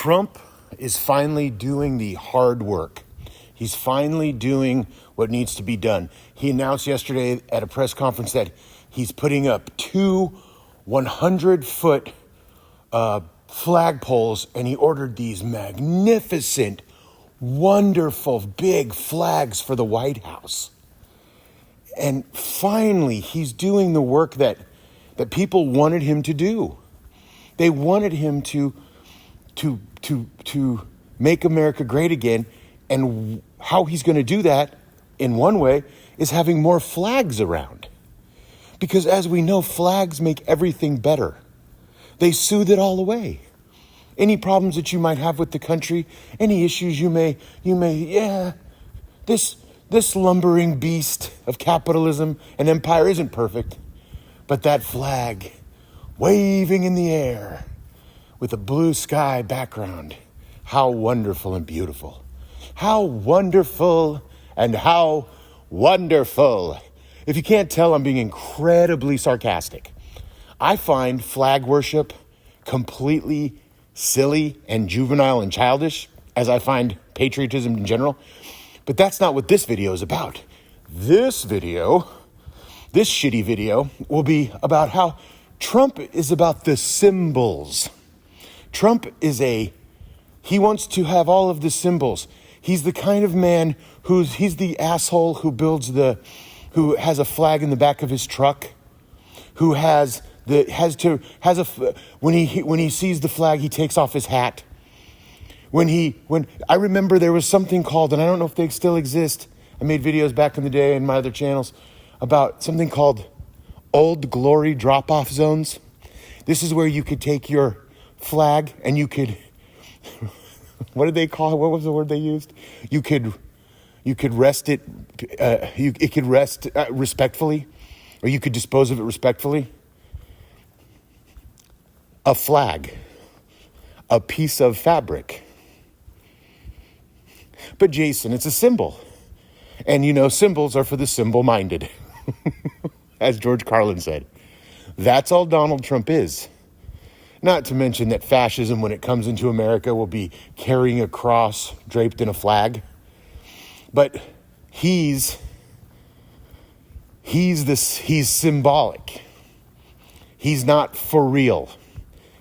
Trump is finally doing the hard work. He's finally doing what needs to be done. He announced yesterday at a press conference that he's putting up 2 100-foot flagpoles, and he ordered these magnificent, wonderful, big flags for the White House. And finally, he's doing the work that people wanted him to do. They wanted him to make America great again. And how he's going to do that, in one way, is having more flags around. Because as we know, flags make everything better. They soothe it all away. Any problems that you might have with the country, any issues you may, this lumbering beast of capitalism and empire isn't perfect. But that flag waving in the air with a blue sky background, how wonderful and beautiful. How wonderful and how wonderful. If you can't tell, I'm being incredibly sarcastic. I find flag worship completely silly and juvenile and childish, as I find patriotism in general. But that's not what this video is about. This shitty video, will be about how Trump is about the symbols. He wants to have all of the symbols. He's the kind of man he's the asshole who has a flag in the back of his truck, who when he sees the flag, he takes off his hat. When I remember there was something called, and I don't know if they still exist, I made videos back in the day in my other channels about something called Old Glory drop-off zones. This is where you could take your flag and you could, what did they call it? What was the word they used? You could rest it, it could rest respectfully, or you could dispose of it respectfully. A flag, a piece of fabric. But Jason, it's a symbol. And symbols are for the symbol-minded, as George Carlin said. That's all Donald Trump is. Not to mention that fascism, when it comes into America, will be carrying a cross draped in a flag. But he's symbolic. He's not for real.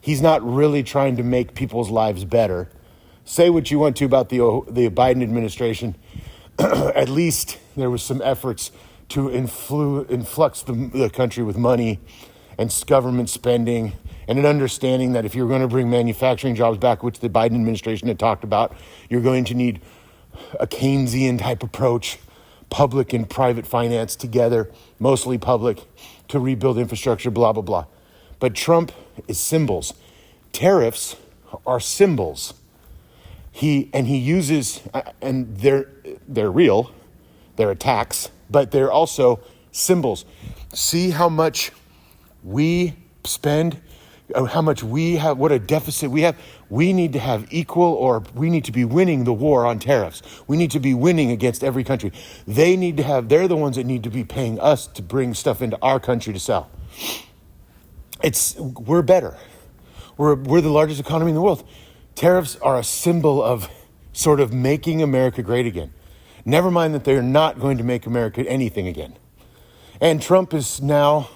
He's not really trying to make people's lives better. Say what you want to about the Biden administration. At least there was some efforts to influx the country with money and government spending, and an understanding that if you're going to bring manufacturing jobs back, which the Biden administration had talked about, you're going to need a Keynesian type approach, public and private finance together, mostly public, to rebuild infrastructure, blah, blah, blah. But Trump is symbols. Tariffs are symbols. He uses, and they're real, they're attacks, but they're also symbols. See how much we spend, how much we have, what a deficit we have. We need to have equal, or we need to be winning the war on tariffs. We need to be winning against every country. They're the ones that need to be paying us to bring stuff into our country to sell. We're better. We're the largest economy in the world. Tariffs are a symbol of sort of making America great again. Never mind that they're not going to make America anything again. And Trump is now,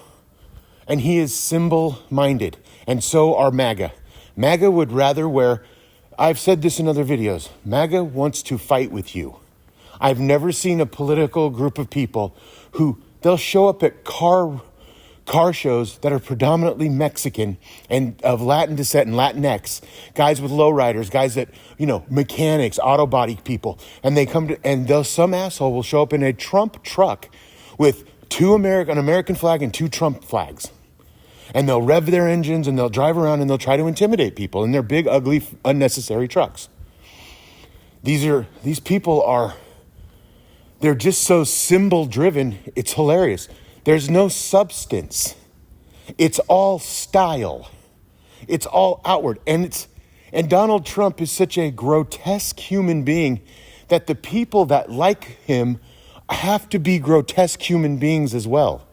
and he is symbol-minded, and so are MAGA. MAGA would rather I've said this in other videos, MAGA wants to fight with you. I've never seen a political group of people who, they'll show up at car shows that are predominantly Mexican and of Latin descent and Latinx, guys with lowriders, guys that, mechanics, auto body people. And they some asshole will show up in a Trump truck with an American flag and 2 Trump flags. And they'll rev their engines and they'll drive around and they'll try to intimidate people in their big, ugly, unnecessary trucks. These people they're just so symbol driven. It's hilarious. There's no substance. It's all style. It's all outward. And Donald Trump is such a grotesque human being that the people that like him have to be grotesque human beings as well.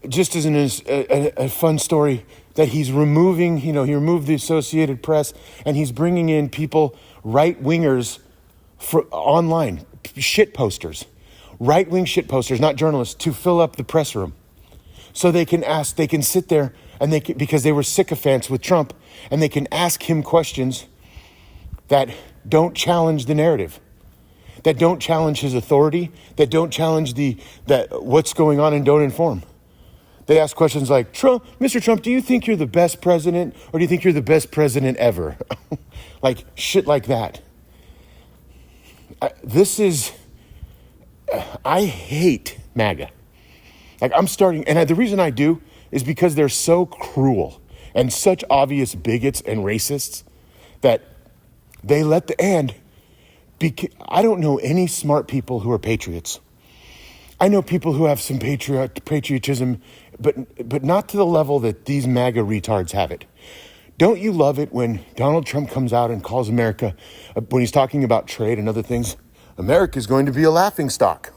Just as a fun story that he's removing, he removed the Associated Press, and he's bringing in people, right-wingers, online, shit posters, right-wing shit posters, not journalists, to fill up the press room. So they can sit there, and because they were sycophants with Trump, and they can ask him questions that don't challenge the narrative, that don't challenge his authority, that don't challenge that what's going on and don't inform. They ask questions like, Mr. Trump, do you think you're the best president, or do you think you're the best president ever? Like shit like that. I hate MAGA. Like and the reason I do is because they're so cruel and such obvious bigots and racists that they I don't know any smart people who are patriots. I know people who have some patriotism, but not to the level that these MAGA retards have it. Don't you love it when Donald Trump comes out and calls America, when he's talking about trade and other things, America is going to be a laughingstock.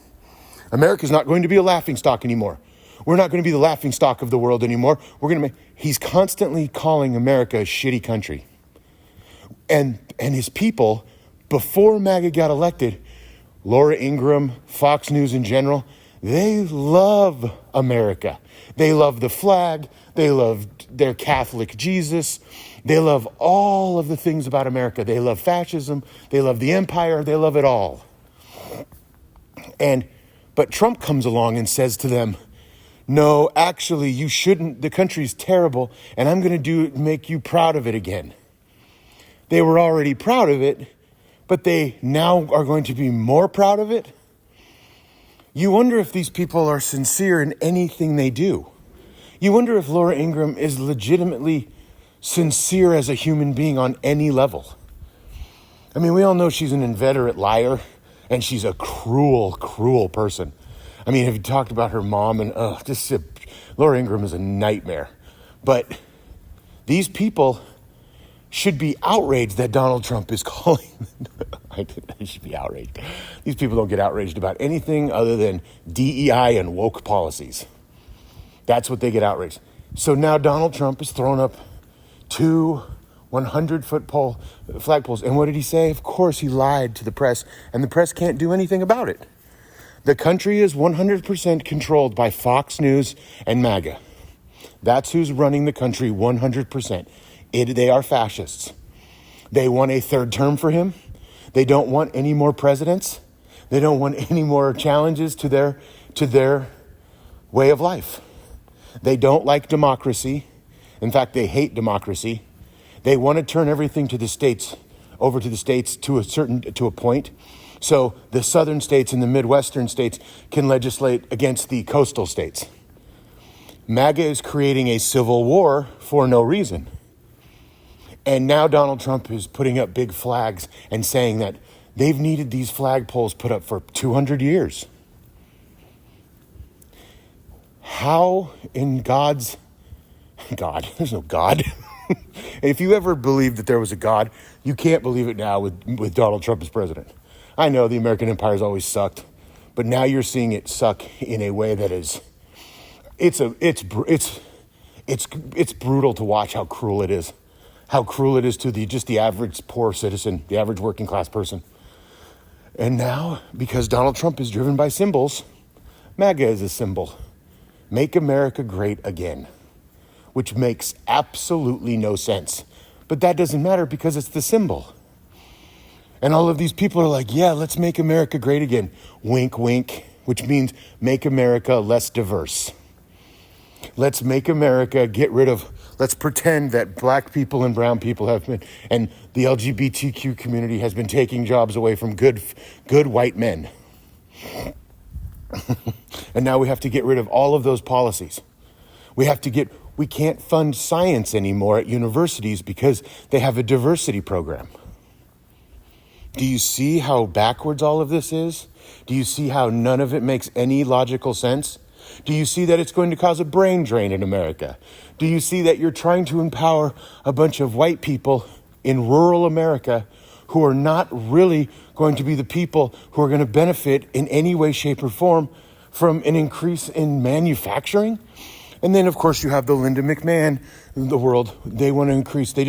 America's not going to be a laughingstock anymore. We're not going to be the laughingstock of the world anymore. He's constantly calling America a shitty country. And his people, before MAGA got elected, Laura Ingraham, Fox News in general, they love America. They love the flag. They love their Catholic Jesus. They love all of the things about America. They love fascism. They love the empire. They love it all. But Trump comes along and says to them, no, actually, you shouldn't. The country's terrible, and I'm going to make you proud of it again. They were already proud of it, but they now are going to be more proud of it. You wonder if these people are sincere in anything they do. You wonder if Laura Ingraham is legitimately sincere as a human being on any level. I mean, we all know she's an inveterate liar, and she's a cruel, cruel person. I mean, have you talked about her mom? And Laura Ingraham is a nightmare. But these people should be outraged that Donald Trump is calling. I should be outraged. These people don't get outraged about anything other than DEI and woke policies. That's what they get outraged. So now Donald Trump has thrown up 2 100-foot flagpoles. And what did he say? Of course, he lied to the press, and the press can't do anything about it. The country is 100% controlled by Fox News and MAGA. That's who's running the country 100%. They are fascists. They want a third term for him. They don't want any more presidents. They don't want any more challenges to their way of life. They don't like democracy. In fact, they hate democracy. They want to turn everything over to the states to a point. So the southern states and the Midwestern states can legislate against the coastal states. MAGA is creating a civil war for no reason. And now Donald Trump is putting up big flags and saying that they've needed these flagpoles put up for 200 years. How in God's God? There's no God. If you ever believed that there was a God, you can't believe it now with Donald Trump as president. I know the American empire's always sucked, but now you're seeing it suck in a way that is, it's brutal to watch how cruel it is. How cruel it is to the average poor citizen, the average working class person. And now, because Donald Trump is driven by symbols, MAGA is a symbol. Make America great again, which makes absolutely no sense. But that doesn't matter because it's the symbol. And all of these people are like, yeah, let's make America great again. Wink, wink, which means make America less diverse. Let's make America let's pretend that black people and brown people have been, and the LGBTQ community has been taking jobs away from good white men. And now we have to get rid of all of those policies. We can't fund science anymore at universities because they have a diversity program. Do you see how backwards all of this is? Do you see how none of it makes any logical sense? Do you see that it's going to cause a brain drain in America? Do you see that you're trying to empower a bunch of white people in rural America who are not really going to be the people who are going to benefit in any way, shape, or form from an increase in manufacturing? And then, of course, you have the Linda McMahon, the world. They want to increase. He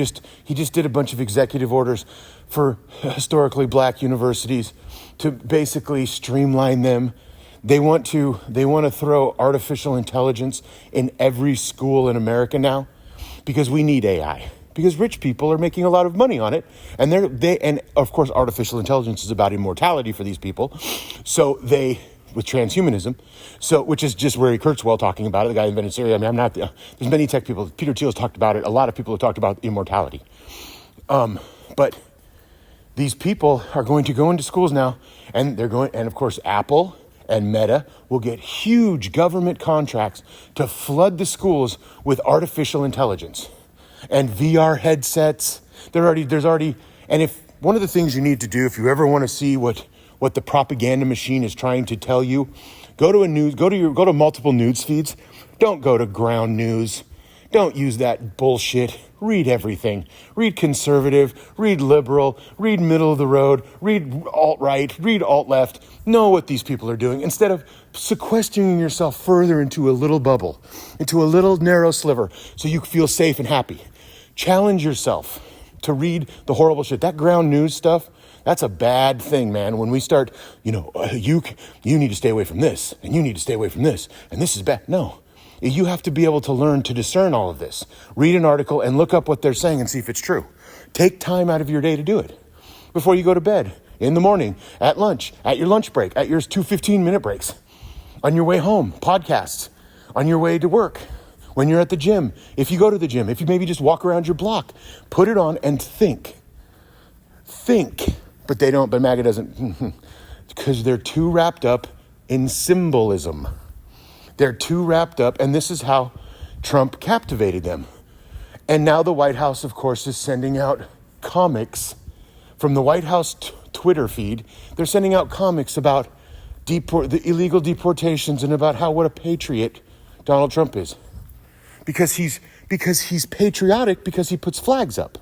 just did a bunch of executive orders for historically black universities to basically streamline them. They want to throw artificial intelligence in every school in America now because we need AI. Because rich people are making a lot of money on it, and and of course artificial intelligence is about immortality for these people. So with transhumanism, which is just Ray Kurzweil talking about it, the guy who invented Syria. I mean, there's many tech people. Peter Thiel's talked about it. A lot of people have talked about immortality. But these people are going to go into schools now, and and of course Apple and Meta will get huge government contracts to flood the schools with artificial intelligence and VR headsets. And if one of the things you need to do, if you ever want to see what the propaganda machine is trying to tell you, go to multiple news feeds. Don't go to ground news. Don't use that bullshit. Read everything. Read conservative, read liberal, read middle of the road, read alt-right, read alt-left. Know what these people are doing instead of sequestering yourself further into a little bubble, into a little narrow sliver so you feel safe and happy. Challenge yourself to read the horrible shit. That ground news stuff, that's a bad thing, man. When we start, you need to stay away from this, and you need to stay away from this, and this is bad. No. You have to be able to learn to discern all of this. Read an article and look up what they're saying and see if it's true. Take time out of your day to do it. Before you go to bed, in the morning, at lunch, at your lunch break, at your 2 15-minute breaks, on your way home, podcasts, on your way to work, when you're at the gym, if you go to the gym, if you maybe just walk around your block, put it on and think. Think. But MAGA doesn't, because they're too wrapped up in symbolism. They're too wrapped up, and this is how Trump captivated them. And now the White House, of course, is sending out comics from the White House Twitter feed. They're sending out comics about the illegal deportations and about what a patriot Donald Trump is. Because he's patriotic because he puts flags up.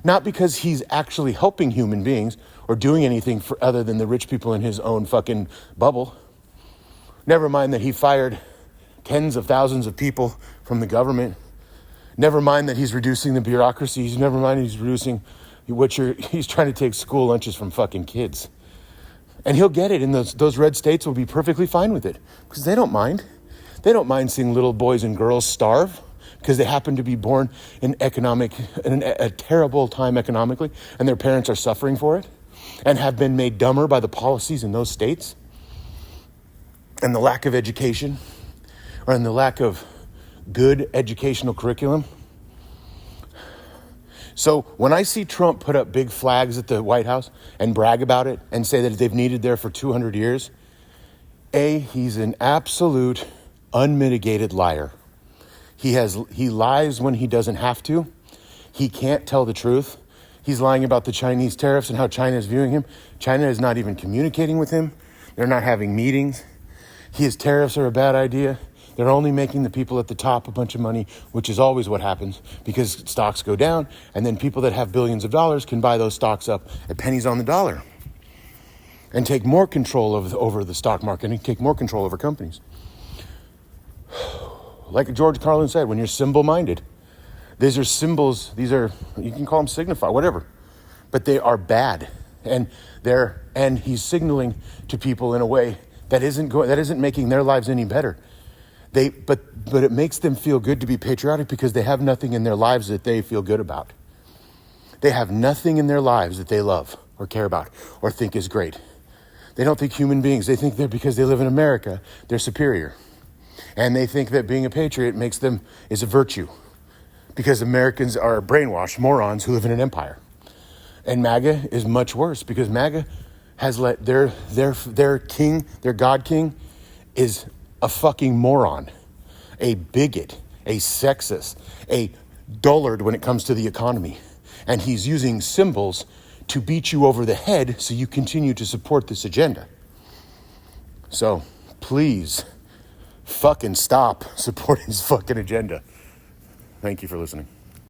Not because he's actually helping human beings or doing anything other than the rich people in his own fucking bubble. Never mind that he fired tens of thousands of people from the government. Never mind that he's reducing the bureaucracies. Never mind he's reducing he's trying to take school lunches from fucking kids. And he'll get it, and those red states will be perfectly fine with it because they don't mind. They don't mind seeing little boys and girls starve because they happen to be born in a terrible time economically, and their parents are suffering for it and have been made dumber by the policies in those states and the lack of education and the lack of good educational curriculum. So when I see Trump put up big flags at the White House and brag about it and say that they've needed there for 200 years, he's an absolute unmitigated liar. He lies when he doesn't have to. He can't tell the truth. He's lying about the Chinese tariffs and how China is viewing him. China is not even communicating with him. They're not having meetings. His tariffs are a bad idea. They're only making the people at the top a bunch of money, which is always what happens because stocks go down, and then people that have billions of dollars can buy those stocks up at pennies on the dollar and take more control over the stock market and take more control over companies. Like George Carlin said, when you're symbol-minded, these are symbols, you can call them signify, whatever, but they are bad. And he's signaling to people in a way that isn't making their lives any better. But it makes them feel good to be patriotic because they have nothing in their lives that they feel good about. They have nothing in their lives that they love or care about or think is great. They don't think human beings, they think that because they live in America, they're superior. And they think that being a patriot is a virtue because Americans are brainwashed morons who live in an empire. And MAGA is much worse because MAGA has let their king, their God king, is a fucking moron, a bigot, a sexist, a dullard when it comes to the economy. And he's using symbols to beat you over the head so you continue to support this agenda. So please fucking stop supporting his fucking agenda. Thank you for listening.